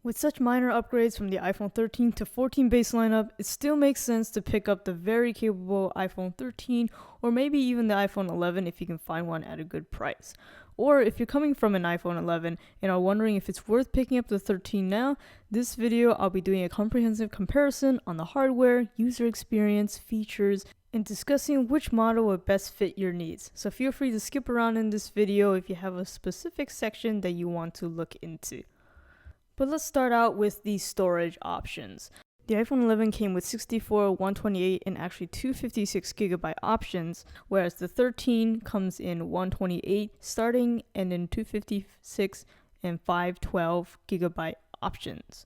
With such minor upgrades from the iPhone 13 to 14 base lineup, it still makes sense to pick up the very capable iPhone 13 or maybe even the iPhone 11 if you can find one at a good price. Or if you're coming from an iPhone 11 and are wondering if it's worth picking up the 13 now, this video I'll be doing a comprehensive comparison on the hardware, user experience, features, and discussing which model would best fit your needs. So feel free to skip around in this video if you have a specific section that you want to look into. But let's start out with the storage options. The iPhone 11 came with 64, 128, and actually 256GB options, whereas the 13 comes in 128 starting and then 256 and 512GB options.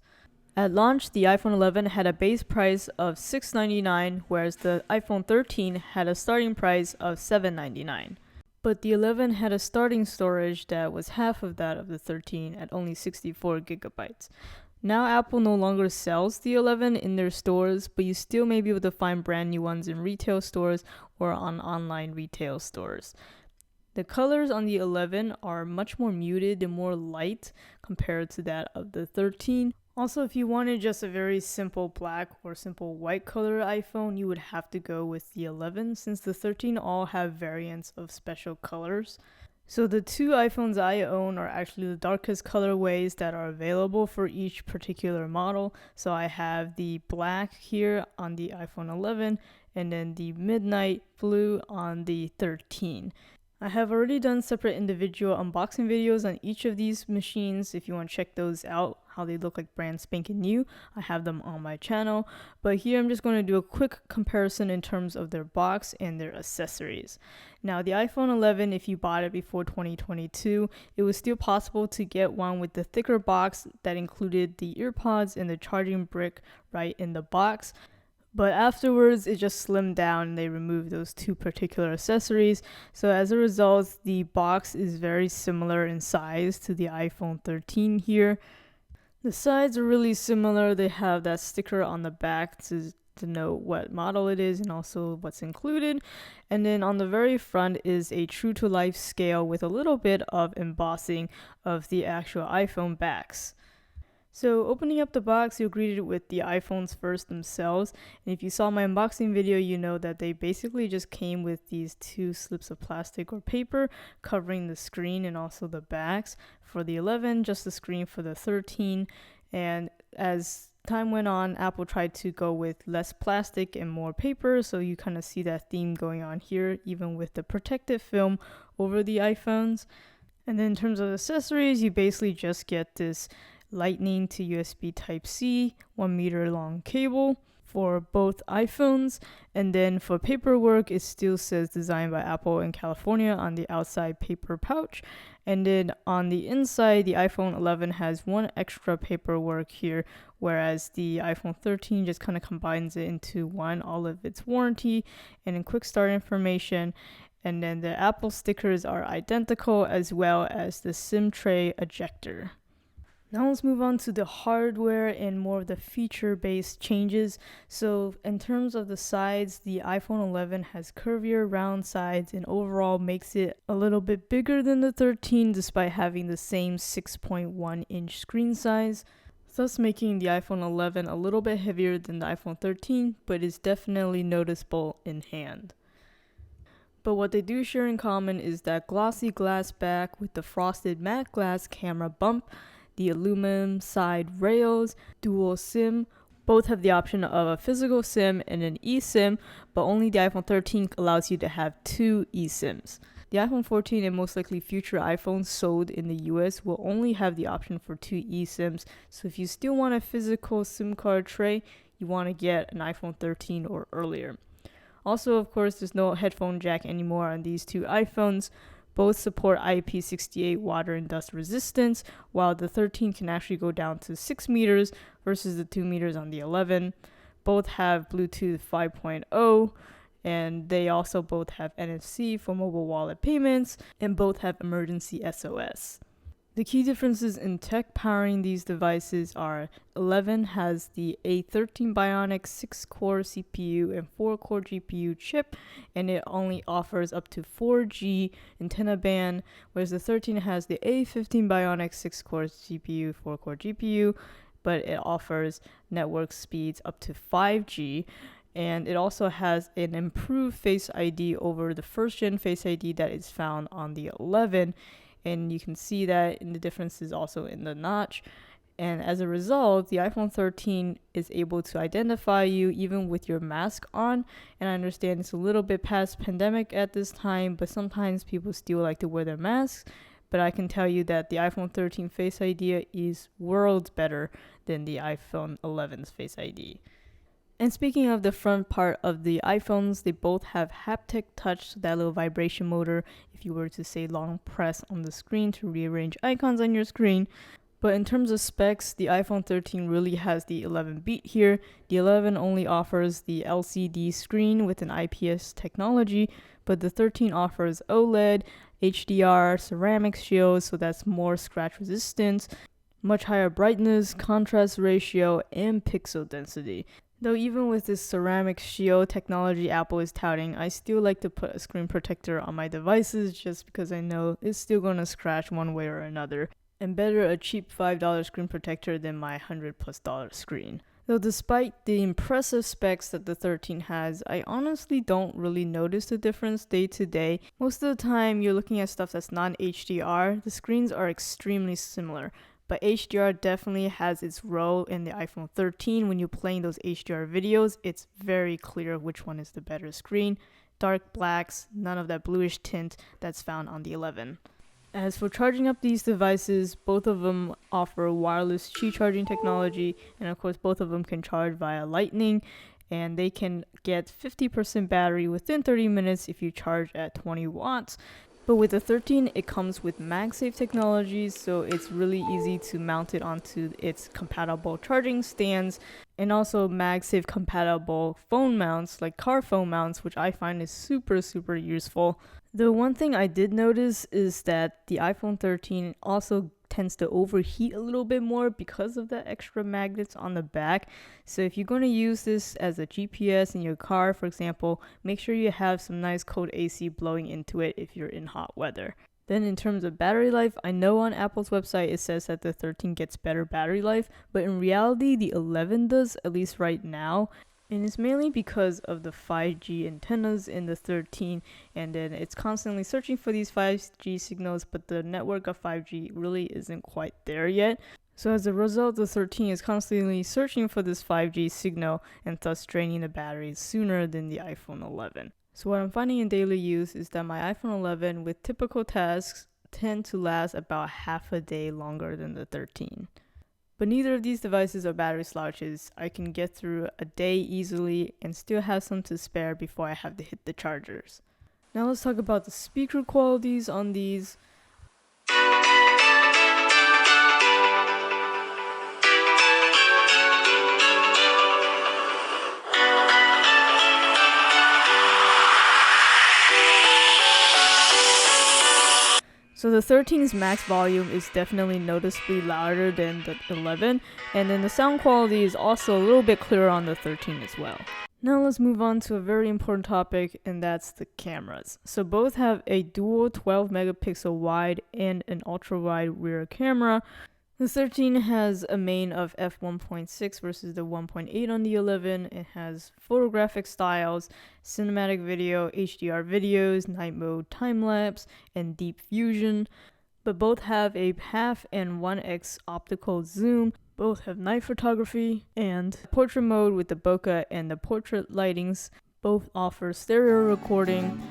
At launch, the iPhone 11 had a base price of $699, whereas the iPhone 13 had a starting price of $799. But the 11 had a starting storage that was half of that of the 13 at only 64GB. Now Apple no longer sells the 11 in their stores, but you still may be able to find brand new ones in retail stores or on online retail stores. The colors on the 11 are much more muted and more light compared to that of the 13. Also, if you wanted just a very simple black or simple white color iPhone, you would have to go with the 11 since the 13 all have variants of special colors. So the two iPhones I own are actually the darkest colorways that are available for each particular model. So I have the black here on the iPhone 11 and then the midnight blue on the 13. I have already done separate individual unboxing videos on each of these machines. If you want to check those out, how they look like brand spanking new, I have them on my channel. But here I'm just going to do a quick comparison in terms of their box and their accessories. Now the iPhone 11, if you bought it before 2022, it was still possible to get one with the thicker box that included the earpods and the charging brick right in the box. But afterwards, it just slimmed down and they removed those two particular accessories. So as a result, the box is very similar in size to the iPhone 13 here. The sides are really similar. They have that sticker on the back to denote what model it is and also what's included. And then on the very front is a true to life scale with a little bit of embossing of the actual iPhone backs. So opening up the box, you're greeted with the iPhones first themselves. And if you saw my unboxing video, you know that they basically just came with these two slips of plastic or paper covering the screen and also the backs. For the 11, just the screen for the 13. And as time went on, Apple tried to go with less plastic and more paper. So you kind of see that theme going on here, even with the protective film over the iPhones. And then in terms of accessories, you basically just get this Lightning to USB Type-C 1 meter long cable for both iPhones, and then for paperwork it still says designed by Apple in California on the outside paper pouch, and then on the inside the iPhone 11 has one extra paperwork here, whereas the iPhone 13 just kind of combines it into one, all of its warranty and in quick start information. And then the Apple stickers are identical, as well as the SIM tray ejector. Now let's move on to the hardware and more of the feature-based changes. So in terms of the sides, the iPhone 11 has curvier round sides and overall makes it a little bit bigger than the 13 despite having the same 6.1 inch screen size, thus making the iPhone 11 a little bit heavier than the iPhone 13, but is definitely noticeable in hand. But what they do share in common is that glossy glass back with the frosted matte glass camera bump, the aluminum side rails, dual SIM. Both have the option of a physical SIM and an eSIM, but only the iPhone 13 allows you to have two eSIMs. The iPhone 14 and most likely future iPhones sold in the US will only have the option for two eSIMs, so if you still want a physical SIM card tray, you want to get an iPhone 13 or earlier. Also, of course, there's no headphone jack anymore on these two iPhones. Both support IP68 water and dust resistance, while the 13 can actually go down to 6 meters versus the 2 meters on the 11. Both have Bluetooth 5.0, and they also both have NFC for mobile wallet payments, and both have emergency SOS. The key differences in tech powering these devices are 11 has the A13 Bionic 6-core CPU and 4-core GPU chip, and it only offers up to 4G antenna band, whereas the 13 has the A15 Bionic 6-core CPU, 4-core GPU, but it offers network speeds up to 5G. And it also has an improved Face ID over the first gen Face ID that is found on the 11. And you can see that in the differences also in the notch. And as a result, the iPhone 13 is able to identify you even with your mask on. And I understand it's a little bit past pandemic at this time, but sometimes people still like to wear their masks. But I can tell you that the iPhone 13 Face ID is worlds better than the iPhone 11's Face ID. And speaking of the front part of the iPhones, they both have haptic touch, so that little vibration motor if you were to say long press on the screen to rearrange icons on your screen. But in terms of specs, the iPhone 13 really has the 11 beat here. The 11 only offers the LCD screen with an IPS technology, but the 13 offers OLED, HDR, ceramic shield, so that's more scratch resistance, much higher brightness, contrast ratio, and pixel density. Though even with this ceramic shield technology Apple is touting, I still like to put a screen protector on my devices just because I know it's still going to scratch one way or another. And better a cheap $5 screen protector than my $100+ screen. Though despite the impressive specs that the 13 has, I honestly don't really notice the difference day to day. Most of the time you're looking at stuff that's non-HDR, the screens are extremely similar. But HDR definitely has its role in the iPhone 13. When you're playing those HDR videos, it's very clear which one is the better screen. Dark blacks, none of that bluish tint that's found on the 11. As for charging up these devices, both of them offer wireless Qi charging technology, and of course both of them can charge via Lightning, and they can get 50% battery within 30 minutes if you charge at 20 watts. But with the 13, it comes with MagSafe technology, so it's really easy to mount it onto its compatible charging stands, and also MagSafe compatible phone mounts, like car phone mounts, which I find is super useful. The one thing I did notice is that the iPhone 13 also tends to overheat a little bit more because of the extra magnets on the back. So if you're going to use this as a GPS in your car, for example, make sure you have some nice cold AC blowing into it if you're in hot weather. Then in terms of battery life, I know on Apple's website it says that the 13 gets better battery life, but in reality the 11 does, at least right now. And it's mainly because of the 5G antennas in the 13, and then it's constantly searching for these 5G signals, but the network of 5G really isn't quite there yet. So as a result, the 13 is constantly searching for this 5G signal and thus draining the batteries sooner than the iPhone 11. So what I'm finding in daily use is that my iPhone 11 with typical tasks tend to last about half a day longer than the 13. But neither of these devices are battery slouches. I can get through a day easily and still have some to spare before I have to hit the chargers. Now let's talk about the speaker qualities on these. So the 13's max volume is definitely noticeably louder than the 11, and then the sound quality is also a little bit clearer on the 13 as well. Now let's move on to a very important topic, and that's the cameras. So both have a dual 12 megapixel wide and an ultra wide rear camera. The 13 has a main of f1.6 versus the 1.8 on the 11. It has photographic styles, cinematic video, HDR videos, night mode, time-lapse, and deep fusion. But both have a half and 1x optical zoom. Both have night photography and portrait mode with the bokeh and the portrait lightings. Both offer stereo recording.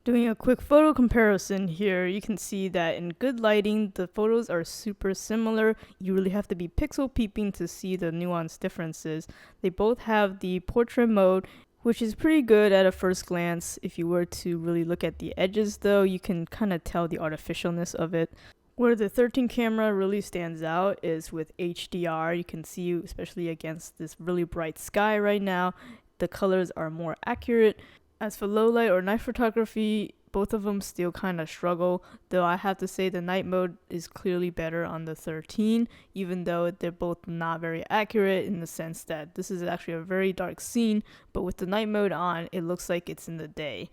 Doing a quick photo comparison here, you can see that in good lighting, the photos are super similar. You really have to be pixel peeping to see the nuanced differences. They both have the portrait mode, which is pretty good at a first glance. If you were to really look at the edges though, you can kind of tell the artificialness of it. Where the 13 camera really stands out is with HDR. You can see, especially against this really bright sky right now, the colors are more accurate. As for low light or night photography, both of them still kind of struggle, though I have to say the night mode is clearly better on the 13, even though they're both not very accurate in the sense that this is actually a very dark scene, but with the night mode on, it looks like it's in the day.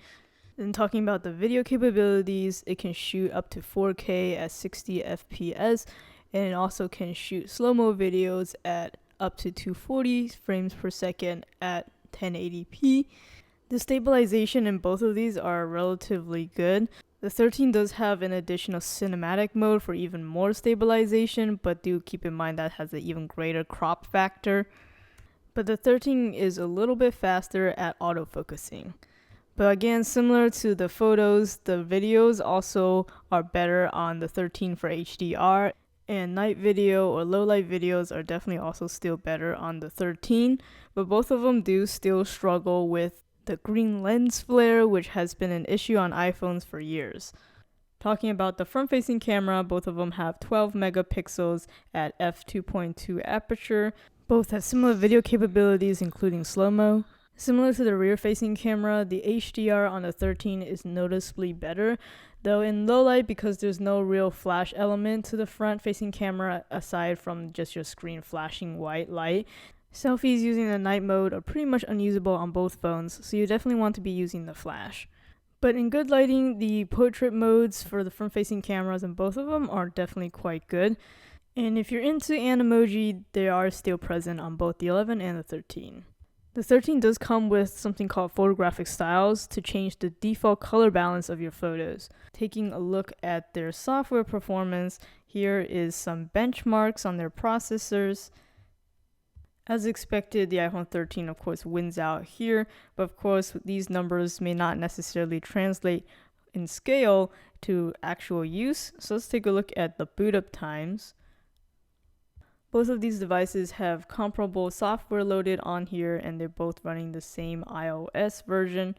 Then talking about the video capabilities, it can shoot up to 4K at 60 FPS, and it also can shoot slow-mo videos at up to 240 frames per second at 1080p. The stabilization in both of these are relatively good. The 13 does have an additional cinematic mode for even more stabilization, but do keep in mind that has an even greater crop factor. But the 13 is a little bit faster at autofocusing. But again, similar to the photos, the videos also are better on the 13 for HDR, and night video or low light videos are definitely also still better on the 13, but both of them do still struggle with the green lens flare, which has been an issue on iPhones for years. Talking about the front-facing camera, both of them have 12 megapixels at f2.2 aperture. Both have similar video capabilities, including slow-mo. Similar to the rear-facing camera, the HDR on the 13 is noticeably better, though in low light, because there's no real flash element to the front-facing camera aside from just your screen flashing white light. Selfies using the night mode are pretty much unusable on both phones, so you definitely want to be using the flash. But in good lighting, the portrait modes for the front-facing cameras in both of them are definitely quite good. And if you're into Animoji, they are still present on both the 11 and the 13. The 13 does come with something called photographic styles to change the default color balance of your photos. Taking a look at their software performance, here is some benchmarks on their processors. As expected, the iPhone 13 of course wins out here, but of course these numbers may not necessarily translate in scale to actual use. So let's take a look at the boot up times. Both of these devices have comparable software loaded on here, and they're both running the same iOS version.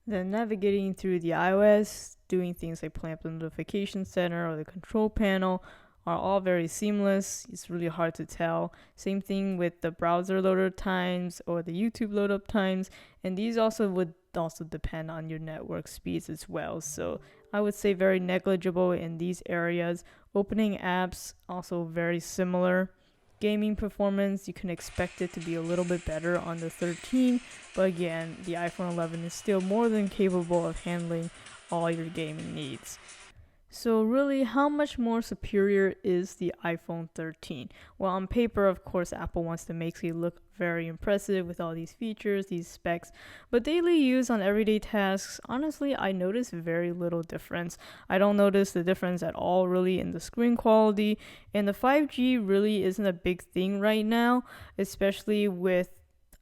Then navigating through the iOS, doing things like pulling up the notification center or the control panel are all very seamless. It's really hard to tell. Same thing with the browser loader times or the YouTube load up times, and these also would also depend on your network speeds as well. So I would say very negligible in these areas. Opening apps also very similar. Gaming performance, you can expect it to be a little bit better on the 13, but again, the iPhone 11 is still more than capable of handling all your gaming needs. So really, how much more superior is the iPhone 13? Well, on paper, of course, Apple wants to make it look very impressive with all these features, these specs, but daily use on everyday tasks, honestly, I notice very little difference. I don't notice the difference at all really in the screen quality, and the 5G really isn't a big thing right now, especially with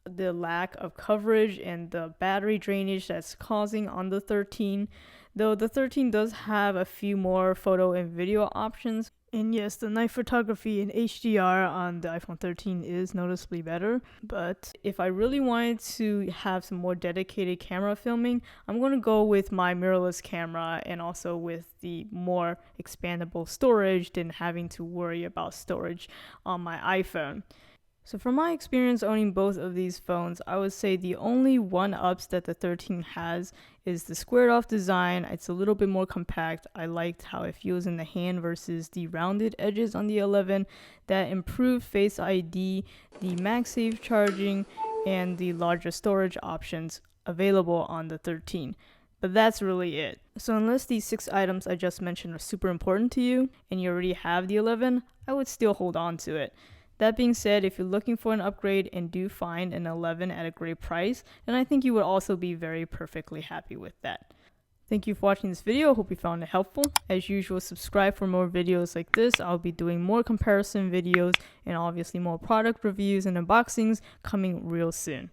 the lack of coverage and the battery drainage that's causing on the 13. Though the 13 does have a few more photo and video options. And yes, the night photography in HDR on the iPhone 13 is noticeably better. But if I really wanted to have some more dedicated camera filming, I'm going to go with my mirrorless camera and also with the more expandable storage than having to worry about storage on my iPhone. So from my experience owning both of these phones, I would say the only one-ups that the 13 has is the squared off design. It's a little bit more compact. I liked how it feels in the hand versus the rounded edges on the 11. That improved Face ID, the MagSafe charging, and the larger storage options available on the 13. But that's really it. So unless these 6 items I just mentioned are super important to you and you already have the 11, I would still hold on to it. That being said, if you're looking for an upgrade and do find an 11 at a great price, then I think you would also be very perfectly happy with that. Thank you for watching this video. Hope you found it helpful. As usual, subscribe for more videos like this. I'll be doing more comparison videos and obviously more product reviews and unboxings coming real soon.